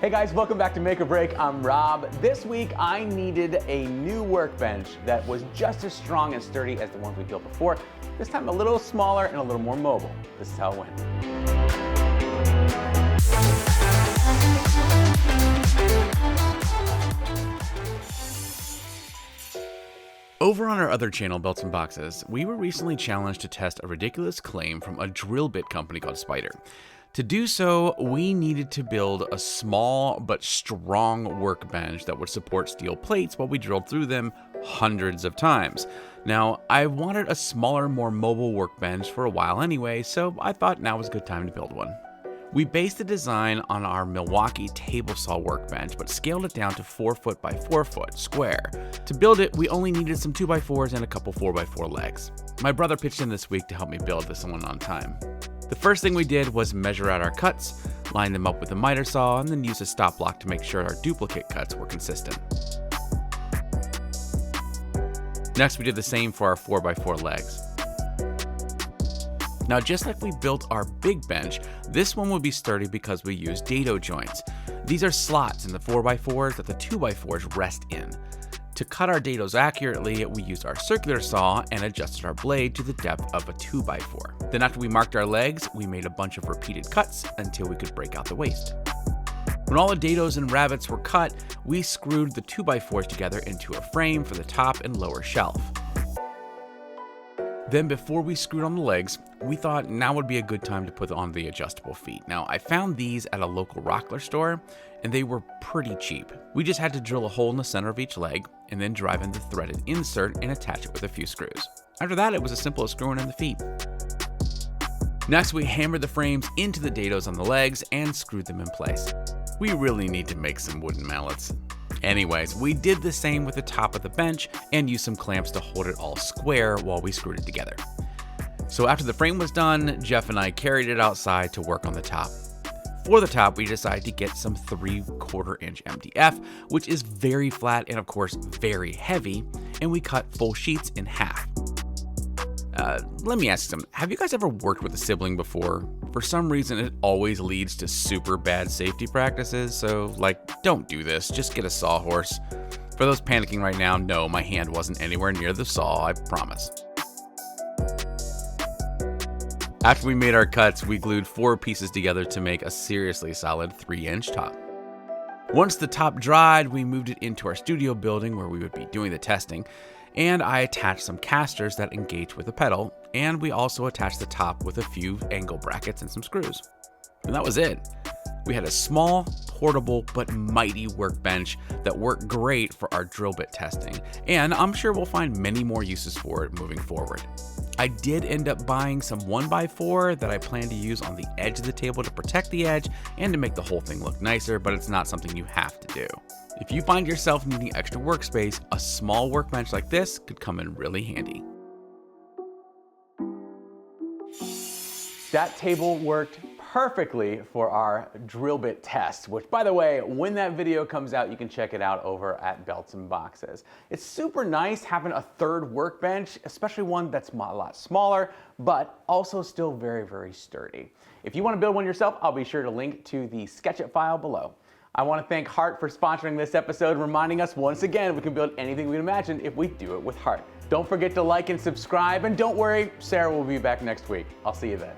Hey guys, welcome back to Make or Break. I'm Rob. This week I needed a new workbench that was just as strong and sturdy as the ones we built before. This time a little smaller and a little more mobile. This is how it went. Over on our other channel, Belts and Boxes, we were recently challenged to test a ridiculous claim from a drill bit company called Spider. To do so, we needed to build a small but strong workbench that would support steel plates while we drilled through them hundreds of times. Now, I wanted a smaller, more mobile workbench for a while anyway, so I thought now was a good time to build one. We based the design on our Milwaukee table saw workbench, but scaled it down to 4 foot by 4 foot square. To build it, we only needed some 2x4s and a couple 4x4 legs. My brother pitched in this week to help me build this one on time. The first thing we did was measure out our cuts, line them up with a miter saw, and then use a stop block to make sure our duplicate cuts were consistent. Next, we did the same for our 4x4 legs. Now, just like we built our big bench, this one would be sturdy because we used dado joints. These are slots in the 4x4s that the 2x4s rest in. To cut our dados accurately, we used our circular saw and adjusted our blade to the depth of a 2x4. Then after we marked our legs, we made a bunch of repeated cuts until we could break out the waste. When all the dados and rabbets were cut, we screwed the 2x4s together into a frame for the top and lower shelf. Then before we screwed on the legs, we thought now would be a good time to put on the adjustable feet. Now, I found these at a local rockler store, and they were pretty cheap. We just had to drill a hole in the center of each leg, and then drive in the threaded insert and attach it with a few screws. After that, it was as simple as screwing in the feet. Next, we hammered the frames into the dados on the legs and screwed them in place. We really need to make some wooden mallets. Anyways, we did the same with the top of the bench and used some clamps to hold it all square while we screwed it together. So after the frame was done, Jeff and I carried it outside to work on the top. For the top, we decided to get some 3/4 inch MDF, which is very flat and of course very heavy, and we cut full sheets in half. Let me ask you something. Have you guys ever worked with a sibling before? For some reason, it always leads to super bad safety practices, so don't do this, just get a sawhorse. For those panicking right now, no, my hand wasn't anywhere near the saw, I promise. After we made our cuts, we glued 4 pieces together to make a seriously solid 3-inch top. Once the top dried, we moved it into our studio building where we would be doing the testing, and I attached some casters that engage with the pedal, and we also attached the top with a few angle brackets and some screws. And that was it. We had a small, portable, but mighty workbench that worked great for our drill bit testing, and I'm sure we'll find many more uses for it moving forward. I did end up buying some 1x4 that I plan to use on the edge of the table to protect the edge and to make the whole thing look nicer, but it's not something you have to do. If you find yourself needing extra workspace, a small workbench like this could come in really handy. That table worked perfectly for our drill bit test, which, by the way, when that video comes out, you can check it out over at Belts and Boxes. It's super nice having a third workbench, especially one that's a lot smaller, but also still very, very sturdy. If you want to build one yourself, I'll be sure to link to the SketchUp file below. I want to thank Heart for sponsoring this episode, reminding us once again we can build anything we imagine if we do it with heart. Don't forget to like and subscribe, and don't worry, Sarah will be back next week. I'll see you then.